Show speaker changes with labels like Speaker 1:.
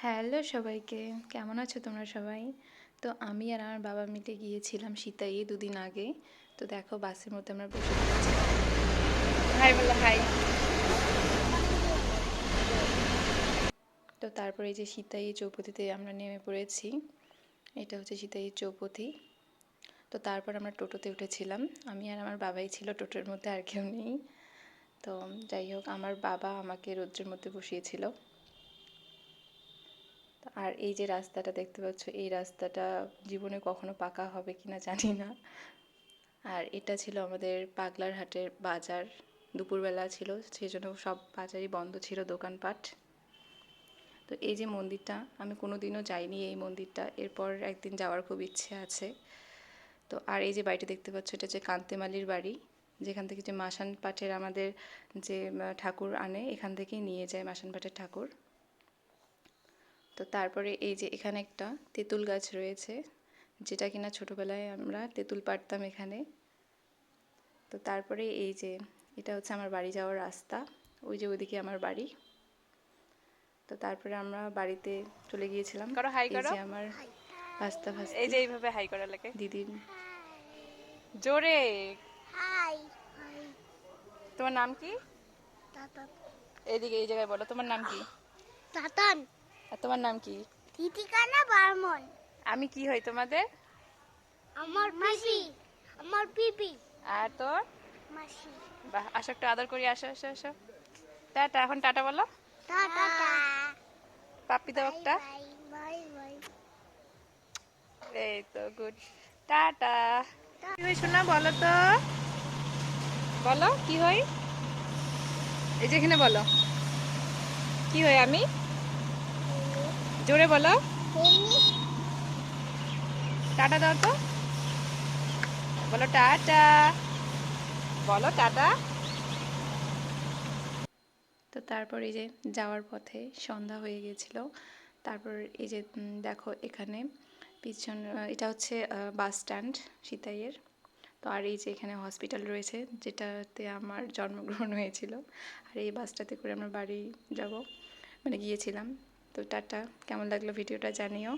Speaker 1: Hello সবাইকে, কেমন আছো তোমরা সবাই? তো আমি আর আমার বাবা মিলে গিয়েছিলাম সিতাইয়ে দুদিন আগে। তো দেখো বাসের মধ্যে আমরা বসে পড়েছি। হাই বলো হাই। তো তারপরে এই যে সিতাই চৌপতিতে আমরা নেমে পড়েছি। এটা হচ্ছে সিতাই চৌপতি। তো তারপর আমরা টোটোতে উঠেছিলাম। আমি আর আমার বাবাই ছিল টোটোর মধ্যে, আর কেউ নেই। তো যাই হোক, আমার বাবা আমাকে রৌদ্রের মধ্যে বসিয়েছিল। আর এই যে রাস্তাটা দেখতে পাচ্ছ, এই রাস্তাটা জীবনে কখনো পাকা হবে কিনা জানি না। আর এটা ছিল আমাদের পাগলার হাটের বাজার। দুপুরবেলা ছিল, সেই জন্য সব বাজারই বন্ধ ছিল, দোকানপাট। তো এই যে মন্দিরটা, আমি কোনোদিনও যাইনি এই মন্দিরটা, এরপর একদিন যাওয়ার খুব ইচ্ছে আছে। তো আর এই যে বাড়িটা দেখতে পাচ্ছ, এটা হচ্ছে কান্তেমালির বাড়ি, যেখান থেকে যে মাসান পাঠের আমাদের যে ঠাকুর আনে, এখান থেকেই নিয়ে যায় মাসান পাঠের ঠাকুর। তো তারপরে এই যে এখানে একটা তেঁতুল গাছ রয়েছে, যেটা কিনা ছোটোবেলায় আমরা তেঁতুল পাড়তাম এখানে। তো তারপরে এই যে এটা হচ্ছে আমার বাড়ি যাওয়ার রাস্তা, ওই যে ওইদিকে আমার বাড়ি। তো তারপরে আমরা বাড়িতে চলে গিয়েছিলাম।
Speaker 2: করো হাই
Speaker 1: এই
Speaker 2: করো।
Speaker 1: যে আমার ভাস্তা
Speaker 2: এই
Speaker 1: ভাস্তি
Speaker 2: যে এইভাবে হাই করা লাগে
Speaker 1: দিদির।
Speaker 2: জোরে।
Speaker 3: হাই
Speaker 2: তোমার নাম কি?
Speaker 3: তাতান
Speaker 2: এইদিকে এই জায়গায় বলো তোমার নাম কি।
Speaker 3: তাতান
Speaker 2: আর তোমার নাম কি?
Speaker 3: তিতিকানা বারমন।
Speaker 2: আমি কি হই তোমাদের?
Speaker 3: আমার মাসি, আমার পিপি
Speaker 2: আর তোর?
Speaker 3: মাসি।
Speaker 2: বাহ, আসো একটু আদর করি, আসো আসো আসো। টাটা, এখন টাটা বলো।
Speaker 3: টাটা
Speaker 2: পাপ্পি দাও একটা।
Speaker 3: Bye bye bye.
Speaker 2: এই তো গুড। টাটা। কি হই শোনা, বলো তো, বলো কি হই। এই যে এখানে বলো কি হই আমি, জোরে বলো। টাটা দাও তো, বলো টাটা, বলো টাটা।
Speaker 1: তো তারপর এই যে যাওয়ার পথে সন্ধ্যা হয়ে গিয়েছিল। তারপর এই যে দেখো এখানে পিছন, এটা হচ্ছে বাস স্ট্যান্ড সিতাইয়ের। তো আর এই যে এখানে হসপিটাল রয়েছে, যেটাতে আমার জন্মগ্রহণ হয়েছিল। আর এই বাসটাতে করে আমরা বাড়ি যাব, মানে গিয়েছিলাম। তো টাটা, কেমন লাগলো ভিডিওটা জানিও।